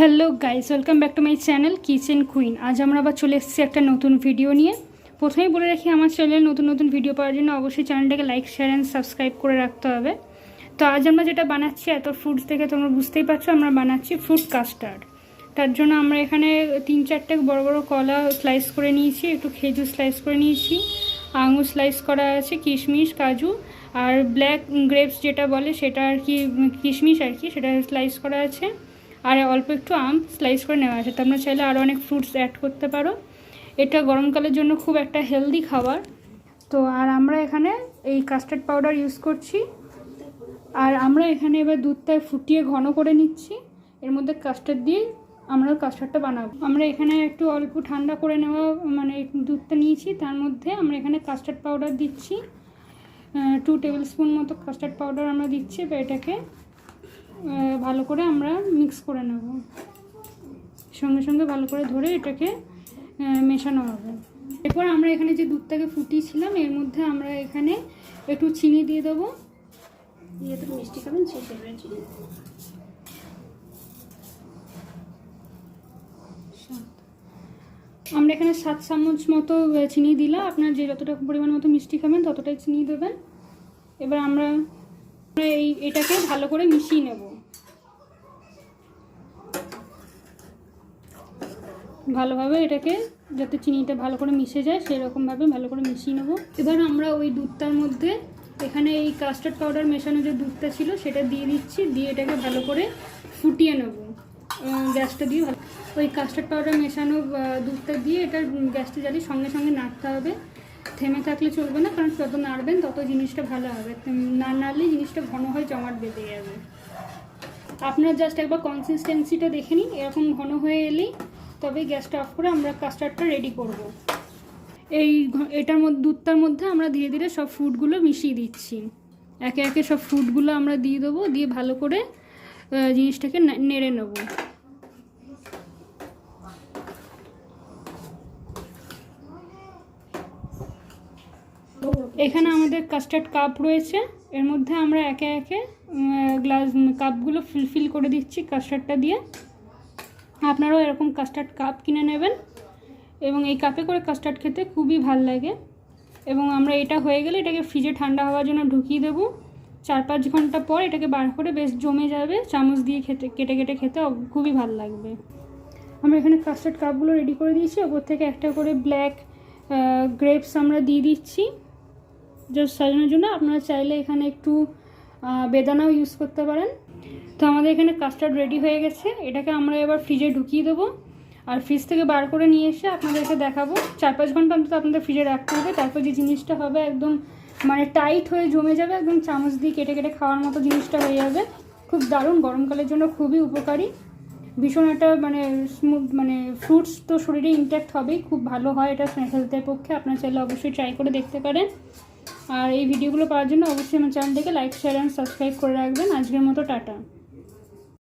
Hello guys, welcome back to my channel kitchen queen. আজ আমরা আবার চলে এসেছি একটা নতুন ভিডিও নিয়ে। প্রথমেই বলে রাখি, আমার চ্যানেলে নতুন নতুন ভিডিও পাওয়ার জন্য অবশ্যই চ্যানেলটাকে লাইক, শেয়ার অ্যান্ড সাবস্ক্রাইব করে রাখতে হবে। তো আজ আমরা যেটা বানাচ্ছি, এত ফ্রুটস থেকে তোমরা বুঝতেই পারছো, আমরা বানাচ্ছি ফ্রুট কাস্টার্ড। তার জন্য আমরা এখানে 3-4টে বড় বড় কলা স্লাইস করে নিয়েছি, একটু খেজুর স্লাইস করে নিয়েছি, আঙুর স্লাইস করা আছে, কিশমিশ, কাজু আর ব্ল্যাক গ্রেপস যেটা বলে সেটা আর কি, কিশমিশ আর কি, সেটা স্লাইস করা আছে। আর অল্প একটু আম স্লাইস করে নেওয়া আছে। তোমরা চাইলে আরও অনেক ফ্রুটস অ্যাড করতে পারো। এটা গরমকালের জন্য খুব একটা হেলদি খাবার। তো আর আমরা এখানে এই কাস্টার্ড পাউডার ইউজ করছি। আর আমরা এখানে এবার দুধটা ফুটিয়ে ঘন করে নিচ্ছি, এর মধ্যে কাস্টার্ড দিয়ে আমরা কাস্টার্ডটা বানাবো। আমরা এখানে একটু অল্প ঠান্ডা করে নেওয়া মানে দুধটা নিয়েছি, তার মধ্যে আমরা এখানে কাস্টার্ড পাউডার দিচ্ছি। 2 টেবিল স্পুন মতো কাস্টার্ড পাউডার আমরা দিচ্ছি। এবার এটাকে ভালো করে আমরা মিক্স করে নেব, সঙ্গে সঙ্গে ভালো করে ধরে এটাকে মেশানো হবে। এরপর আমরা এখানে যে দুধটাকে ফুটিয়েছিলাম, এর মধ্যে আমরা এখানে একটু চিনি দিয়ে দেবো। যেহেতু মিষ্টি খাবেন সেই হিসেবে চিনি। আমরা এখানে 7 চামচ মতো চিনি দিলাম। আপনার যে যতটা পরিমাণ মতো মিষ্টি খাবেন ততটাই চিনি দেবেন। এবার আমরা এটাকে ভালো করে মিশিয়ে নেব। ভালোভাবে এটাকে যাতে চিনিটা ভালো করে মিশে যায় সেই রকমভাবে ভালো করে মিশিয়ে নেব। এবার আমরা ওই দুধটার মধ্যে এখানে এই কাস্টার্ড পাউডার মেশানো যে দুধটা ছিল সেটা দিয়ে দিচ্ছি, দিয়ে এটাকে ভালো করে ফুটিয়ে নেব। গ্যাসটা দিয়ে ওই কাস্টার্ড পাউডার মেশানো দুধটা দিয়ে এটা গ্যাসটা জ্বালিয়ে সঙ্গে সঙ্গে নাড়তে হবে। থেমে থাকলে চলবে না, কারণ যত নাড়বেন তত জিনিসটা ভালো হবে। না নাড়লে জিনিসটা ঘন হয়ে জমাট বেঁধে যাবে। আপনার জাস্ট একবার কনসিস্টেন্সিটা দেখে নিন, এরকম ঘন হয়ে এলেই তবে গ্যাসটা অফ করে আমরা কাস্টার্ডটা রেডি করব। এটার মধ্যে দুধটার মধ্যে আমরা ধীরে ধীরে সব ফ্রুটগুলো মিশিয়ে দিচ্ছি। একে একে সব ফ্রুটগুলো আমরা দিয়ে দেবো, দিয়ে ভালো করে জিনিসটাকে নেড়ে নেব। এখানে আমাদের কাস্টার্ড কাপ রয়েছে, এর মধ্যে আমরা একে একে কাপগুলো ফিল করে দিচ্ছি কাস্টার্ডটা দিয়ে। আপনারাও এরকম কাস্টার্ড কাপ কিনে নেবেন, এবং এই কাপে করে কাস্টার্ড খেতে খুবই ভাল লাগে। এবং আমরা এটা হয়ে গেলে এটাকে ফ্রিজে ঠান্ডা হওয়ার জন্য ঢুকিয়ে দেবো। 4-5 ঘন্টা পর এটাকে বার করে বেশ জমে যাবে, চামচ দিয়ে কেটে কেটে খেতে খুবই ভাল লাগবে। আমরা এখানে কাস্টার্ড কাপগুলো রেডি করে দিয়েছি। ওপর থেকে একটা করে ব্ল্যাক গ্রেপস আমরা দিয়ে দিচ্ছি জাস্ট সাজানোর জন্য। আপনারা চাইলে এখানে একটু বেদানাও ইউজ করতে পারেন। তো আমাদের এখানে কাস্টার্ড রেডি হয়ে গেছে। এটাকে আমরা এবার ফ্রিজে ঢুকিয়ে দেবো, আর ফ্রিজ থেকে বার করে নিয়ে এসে আপনাদেরকে দেখাবো। 4-5 ঘন্টা অন্তত আপনাদের ফ্রিজে রাখতে হবে। তারপর যে জিনিসটা হবে একদম মানে টাইট হয়ে জমে যাবে, একদম চামচ দিয়ে কেটে কেটে খাওয়ার মতো জিনিসটা হয়ে যাবে। খুব দারুণ, গরমকালের জন্য খুবই উপকারী। ভীষণ একটা মানে স্মুথ, মানে ফ্রুটস তো শরীরে ইনট্যাক্ট হবেই, খুব ভালো হয় এটা হেলথের পক্ষে। আপনারা চাইলে অবশ্যই ট্রাই করে দেখতে পারেন। আর এই ভিডিওগুলো পাওয়ার জন্য অবশ্যই আমার চ্যানেলটাকে লাইক, শেয়ার অ্যান্ড সাবস্ক্রাইব করে রাখবেন। আজকের মতো টাটা।